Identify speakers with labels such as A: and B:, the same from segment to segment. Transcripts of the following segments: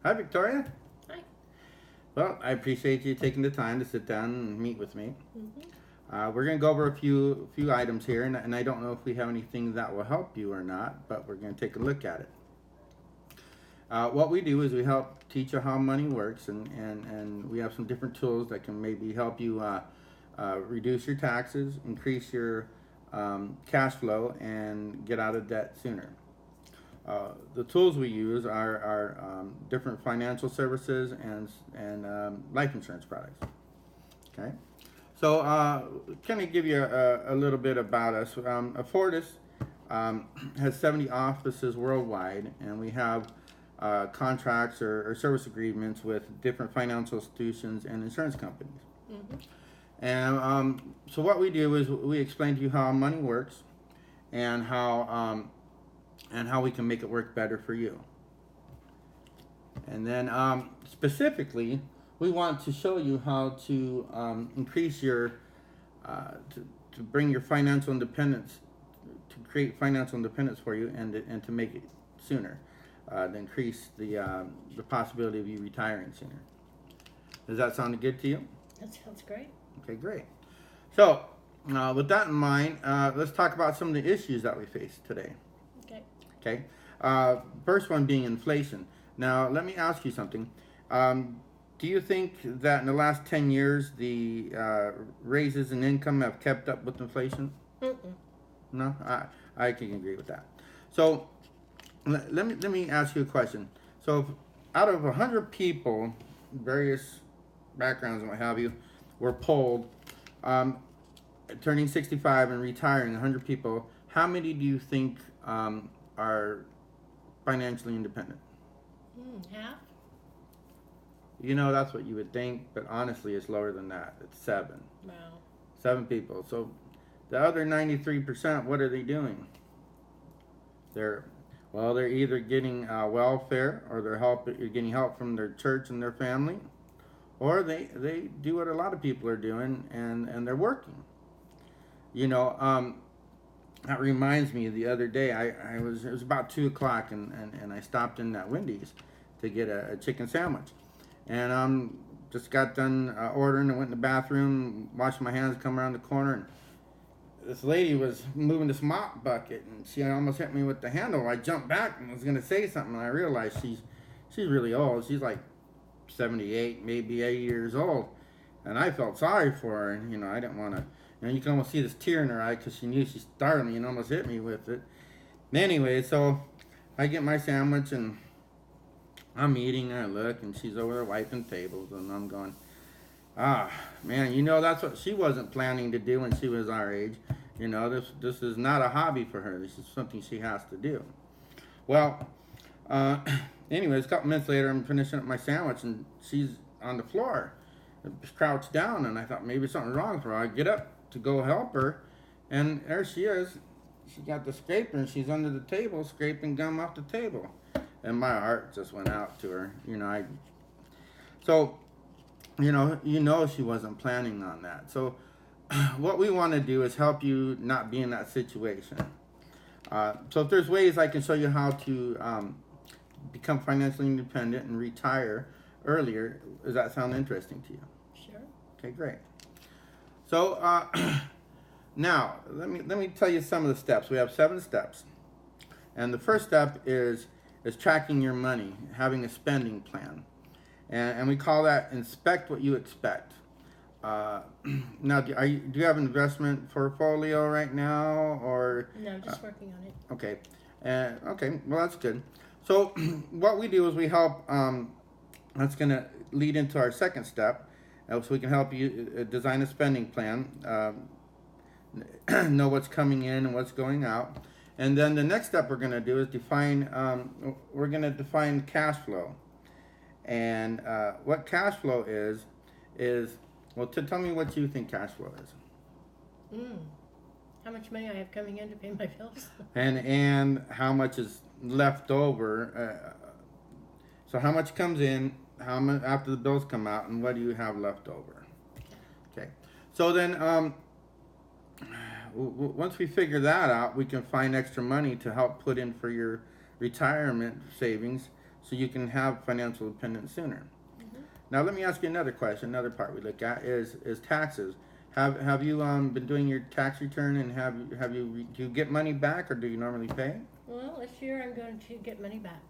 A: Hi, Victoria.
B: Hi.
A: Well, I appreciate you taking the time to sit down and meet with me.
B: Mm-hmm.
A: We're going to go over a few items here, and I don't know if we have anything that will help you or not, but we're going to take a look at it. What we do is we help teach you how money works, and we have some different tools that can maybe help you reduce your taxes, increase your cash flow, and get out of debt sooner. The tools we use are different financial services and life insurance products. Okay, so kind of give you a little bit about us. Afortus has 70 offices worldwide, and we have contracts or service agreements with different financial institutions and insurance companies.
B: Mm-hmm.
A: And so what we do is we explain to you how money works and how we can make it work better for you. And then specifically, we want to show you how to increase your, to bring your financial independence, to create financial independence for you and to make it sooner, to increase the possibility of you retiring sooner. Does that sound good to you?
B: That sounds great.
A: Okay, great. So, with that in mind, let's talk about some of the issues that we face today.
B: Okay.
A: Okay. First one being inflation. Now, let me ask you something. Do you think that in the last 10 years the raises in income have kept up with inflation?
B: Mm-mm.
A: No, I can agree with that. So, let me ask you a question. So, if out of 100 people, various backgrounds and what have you, were polled, turning 65 and retiring, 100 people, how many do you think are financially independent?
B: Half?
A: You know, that's what you would think, but honestly, it's lower than that. It's seven.
B: Wow.
A: 7 people. So the other 93%, what are they doing? They're either getting welfare, or getting help from their church and their family, or they do what a lot of people are doing, and they're working. You know, that reminds me, the other day it was about 2 o'clock, and I stopped in that Wendy's to get a chicken sandwich, and just got done ordering and went in the bathroom, washed my hands, come around the corner, and this lady was moving this mop bucket, and she almost hit me with the handle. I jumped back and was gonna say something, and I realized she's really old. She's like 78, maybe 80 years old, and I felt sorry for her, and I didn't want to. You can almost see this tear in her eye because she knew she startled me and almost hit me with it. Anyway, so I get my sandwich and I'm eating, and I look, and she's over there wiping tables, and I'm going, man, that's what she wasn't planning to do when she was our age. This is not a hobby for her. This is something she has to do. Well, anyways, a couple minutes later, I'm finishing up my sandwich, and she's on the floor, crouched down, and I thought maybe something's wrong with her. I get up to go help her, and there she is. She got the scraper, and she's under the table scraping gum off the table, and my heart just went out to her. So she wasn't planning on that. So what we want to do is help you not be in that situation. So if there's ways I can show you how to become financially independent and retire earlier, does that sound interesting to you?
B: Sure.
A: Okay, great. So now let me tell you some of the steps. We have 7 steps, and the first step is tracking your money, having a spending plan, and we call that inspect what you expect. Now, do you have an investment portfolio right now, or?
B: No, I'm just working on it.
A: Okay, okay, well that's good. So what we do is we help. That's going to lead into our second step, so we can help you design a spending plan, know what's coming in and what's going out, and then the next step we're going to do is define. We're going to define cash flow, and what cash flow is. Well, tell me what you think cash flow is.
B: How much money I have coming in to pay my bills?
A: And how much is left over. So how much comes in, how much after the bills come out, and what do you have left over? Okay. So then once we figure that out, we can find extra money to help put in for your retirement savings, so you can have financial independence sooner.
B: Mm-hmm.
A: Now, let me ask you another question. Another part we look at is taxes. Have you been doing your tax return, and do you get money back, or do you normally pay?
B: Well, this year I'm going to get money back.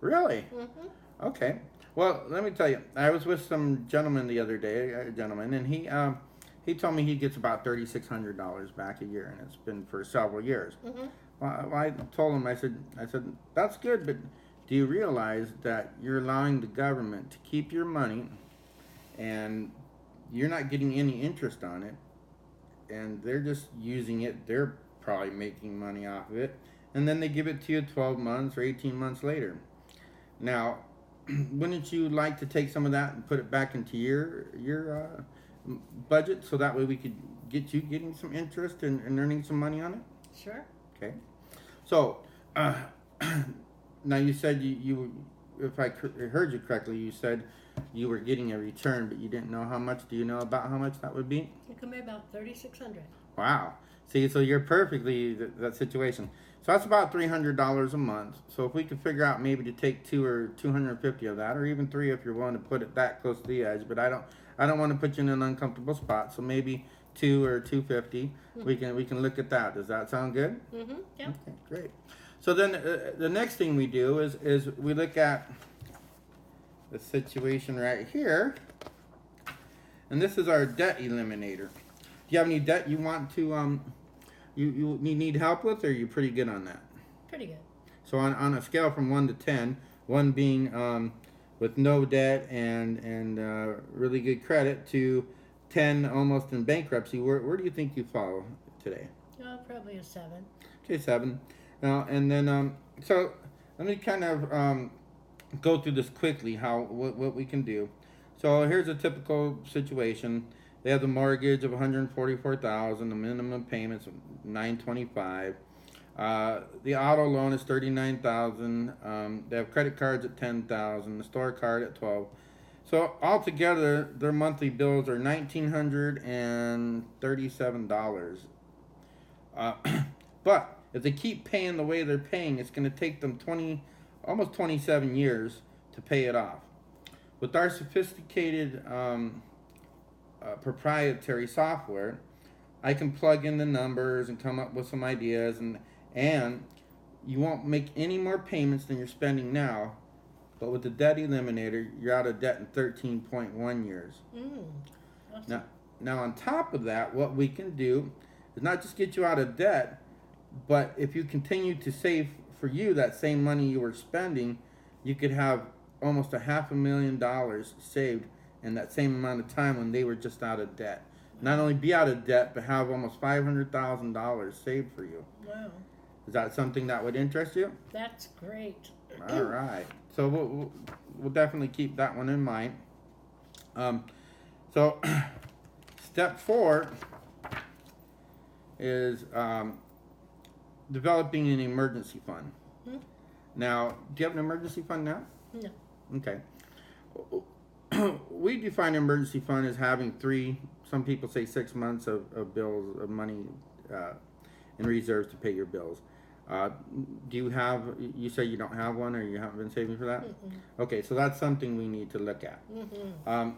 A: Really?
B: Mm-hmm.
A: Okay. Well, let me tell you. I was with some gentleman the other day, a gentleman, and he told me he gets about $3,600 back a year, and it's been for several years.
B: Mm-hmm.
A: Well, I told him, I said, that's good, but do you realize that you're allowing the government to keep your money, and you're not getting any interest on it, and they're just using it. They're probably making money off of it, and then they give it to you 12 months or 18 months later. Now, wouldn't you like to take some of that and put it back into your budget, so that way we could get you getting some interest and earning some money on it?
B: Sure.
A: Okay. So, now you said you if I heard you correctly, you said you were getting a return, but you didn't know how much. Do you know about how much that would be?
B: It could be about 3,600.
A: Wow. See, so you're perfectly that situation. So that's about $300 a month. So if we could figure out maybe to take 250 of that, or even three if you're willing to put it that close to the edge. But I don't want to put you in an uncomfortable spot. So maybe 250.
B: Mm-hmm.
A: We can look at that. Does that sound good?
B: Mm-hmm. Yeah.
A: Okay, great. So then the next thing we do is we look at the situation right here, and this is our debt eliminator. Do you have any debt you want to you need help with, or are you pretty good on that?
B: Pretty good.
A: So on a scale from 1 to 10, 1 being with no debt and really good credit, to 10 almost in bankruptcy, where do you think you fall today?
B: Oh, probably a 7.
A: Okay, 7. Now and then so let me kind of go through this quickly. What we can do. So here's a typical situation. They have the mortgage of 144,000. The minimum payments of 925. The auto loan is 39,000. They have credit cards at 10,000. The store card at 12. So altogether, their monthly bills are $1,937. But if they keep paying the way they're paying, it's going to take them almost 27 years to pay it off. With our sophisticated proprietary software, I can plug in the numbers and come up with some ideas, and you won't make any more payments than you're spending now. But with the debt eliminator, you're out of debt in 13.1 years.
B: Awesome.
A: Now on top of that, what we can do is not just get you out of debt, but if you continue to save for you that same money you were spending, you could have almost $500,000 saved in that same amount of time when they were just out of debt. Not only be out of debt, but have almost $500,000 saved for you.
B: Wow.
A: Is that something that would interest you?
B: That's great.
A: All right. So we'll definitely keep that one in mind. So step 4 is developing an emergency fund.
B: Hmm?
A: Now, do you have an emergency fund now?
B: No.
A: Okay. We define emergency fund as having 3, some people say 6 months of bills, of money in reserves to pay your bills. Do you have, you say you don't have one, or you haven't been saving for that?
B: Mm-mm.
A: Okay, so that's something we need to look at.
B: Mm-hmm.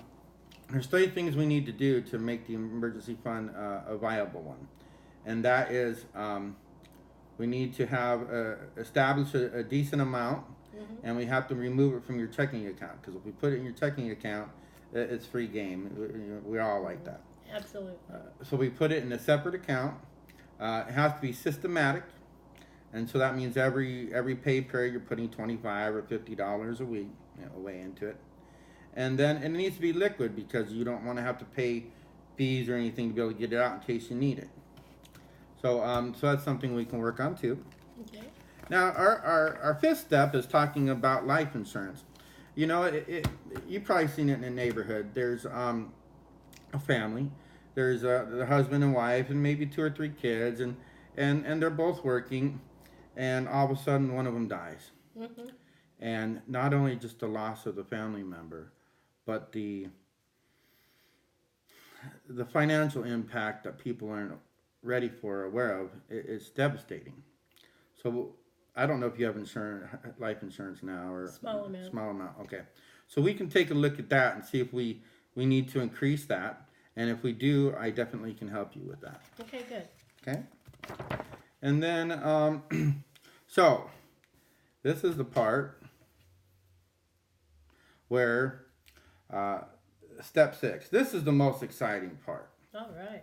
A: There's 3 things we need to do to make the emergency fund a viable one. And that is, we need to have establish a decent amount, and we have to remove it from your checking account, because if we put it in your checking account, it's free game. We're all like that.
B: Absolutely.
A: So we put it in a separate account. It has to be systematic, and so that means every pay period you're putting $25 or $50 a week, away into it. And then it needs to be liquid, because you don't want to have to pay fees or anything to be able to get it out in case you need it. So so that's something we can work on too.
B: Okay.
A: Now our 5th step is talking about life insurance. You know, you've probably seen it in the neighborhood. There's a family. There's the husband and wife, and maybe 2 or 3 kids, and they're both working, and all of a sudden one of them dies.
B: Mm-hmm.
A: And not only just the loss of the family member, but the financial impact that people aren't ready for or aware of is devastating. So I don't know if you have life insurance now or
B: Small amount.
A: small amount. Okay, so we can take a look at that and see if we need to increase that, and if we do, I definitely can help you with that.
B: Okay, good.
A: Okay, and then so this is the part where step 6. This is the most exciting part.
B: All right.